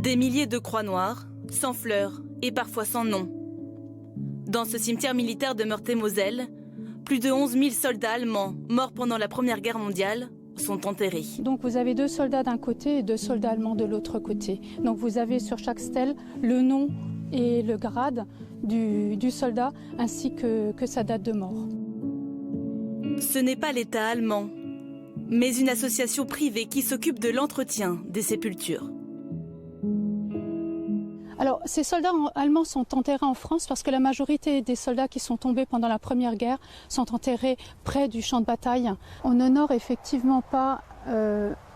Des milliers de croix noires, sans fleurs et parfois sans nom. Dans ce cimetière militaire de Meurthe-et-Moselle, plus de 11 000 soldats allemands morts pendant la Première Guerre mondiale sont enterrés. Donc vous avez 2 soldats d'un côté et 2 soldats allemands de l'autre côté. Donc vous avez sur chaque stèle le nom et le grade du soldat ainsi que sa date de mort. Ce n'est pas l'État allemand, mais une association privée qui s'occupe de l'entretien des sépultures. Alors, ces soldats allemands sont enterrés en France parce que la majorité des soldats qui sont tombés pendant la Première Guerre sont enterrés près du champ de bataille. On n'honore effectivement pas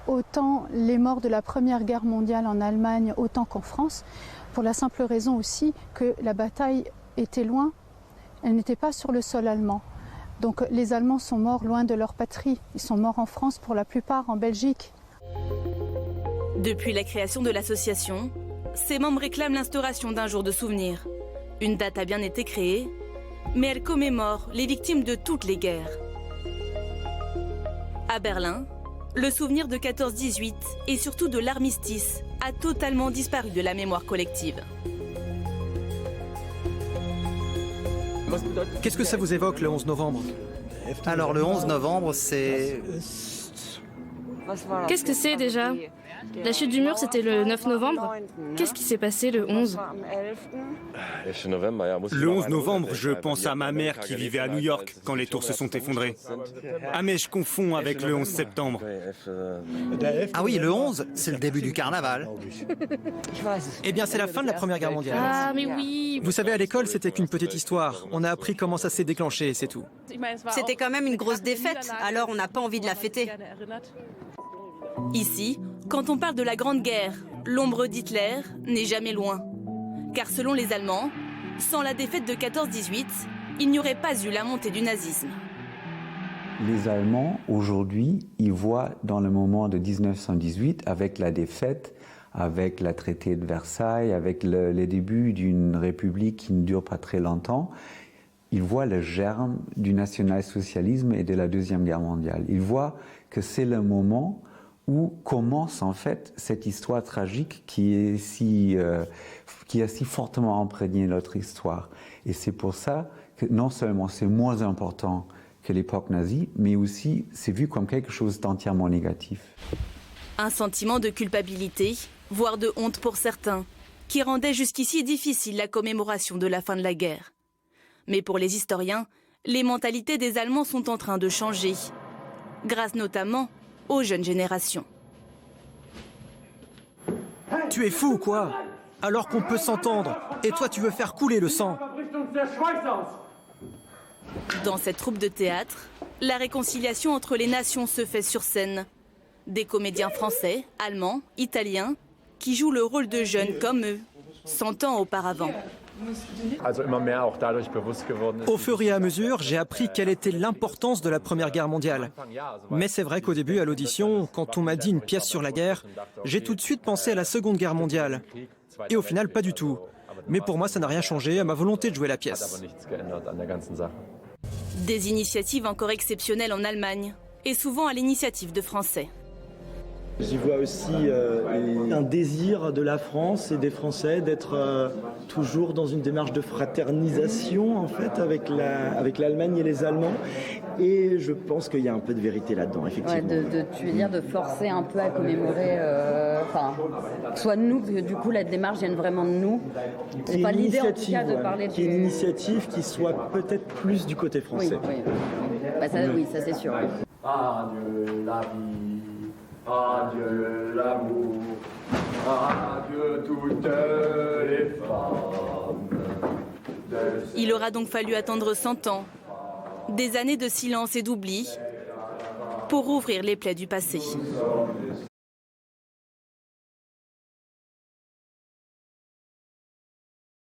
autant les morts de la Première Guerre mondiale en Allemagne autant qu'en France, pour la simple raison aussi que la bataille était loin, elle n'était pas sur le sol allemand. Donc les Allemands sont morts loin de leur patrie, ils sont morts en France pour la plupart, en Belgique. Depuis la création de l'association, ses membres réclament l'instauration d'un jour de souvenir. Une date a bien été créée, mais elle commémore les victimes de toutes les guerres. À Berlin, le souvenir de 14-18 et surtout de l'armistice a totalement disparu de la mémoire collective. Qu'est-ce que ça vous évoque le 11 novembre? Alors le 11 novembre, c'est... Qu'est-ce que c'est déjà? La chute du mur, c'était le 9 novembre. Qu'est-ce qui s'est passé le 11? Le 11 novembre, je pense à ma mère qui vivait à New York quand les tours se sont effondrées. Ah mais je confonds avec le 11 septembre. Ah oui, le 11, c'est le début du carnaval. Eh bien, c'est la fin de la Première Guerre mondiale. Ah mais oui. Vous savez, à l'école, c'était qu'une petite histoire. On a appris comment ça s'est déclenché, c'est tout. C'était quand même une grosse défaite, alors on n'a pas envie de la fêter. Ici, quand on parle de la Grande Guerre, l'ombre d'Hitler n'est jamais loin. Car selon les Allemands, sans la défaite de 14-18, il n'y aurait pas eu la montée du nazisme. Les Allemands, aujourd'hui, ils voient dans le moment de 1918, avec la défaite, avec la traité de Versailles, avec les débuts d'une république qui ne dure pas très longtemps, ils voient le germe du national-socialisme et de la Deuxième Guerre mondiale. Ils voient que c'est le moment où commence en fait cette histoire tragique qui a si fortement imprégné notre histoire. Et c'est pour ça que non seulement c'est moins important que l'époque nazie, mais aussi c'est vu comme quelque chose d'entièrement négatif. Un sentiment de culpabilité, voire de honte pour certains, qui rendait jusqu'ici difficile la commémoration de la fin de la guerre. Mais pour les historiens, les mentalités des Allemands sont en train de changer, grâce notamment aux jeunes générations. Tu es fou ou quoi? Alors qu'on peut s'entendre, et toi tu veux faire couler le sang. Dans cette troupe de théâtre, la réconciliation entre les nations se fait sur scène. Des comédiens français, allemands, italiens, qui jouent le rôle de jeunes comme eux, 100 ans auparavant. Au fur et à mesure, j'ai appris quelle était l'importance de la Première Guerre mondiale. Mais c'est vrai qu'au début, à l'audition, quand on m'a dit une pièce sur la guerre, j'ai tout de suite pensé à la Seconde Guerre mondiale. Et au final, pas du tout. Mais pour moi, ça n'a rien changé à ma volonté de jouer la pièce. Des initiatives encore exceptionnelles en Allemagne, et souvent à l'initiative de Français. J'y vois aussi un désir de la France et des Français d'être toujours dans une démarche de fraternisation en fait avec l'Allemagne et les Allemands. Et je pense qu'il y a un peu de vérité là-dedans, effectivement. Ouais, tu veux dire de forcer un peu à commémorer, soit nous, que du coup la démarche vienne vraiment de nous. C'est pas l'idée en tout cas de parler de... Qui est une initiative qui soit peut-être plus du côté français. Oui. Bah, ça c'est sûr. Adieu la vie. Adieu l'amour, adieu toutes les femmes. Il aura donc fallu attendre 100 ans, des années de silence et d'oubli, pour rouvrir les plaies du passé.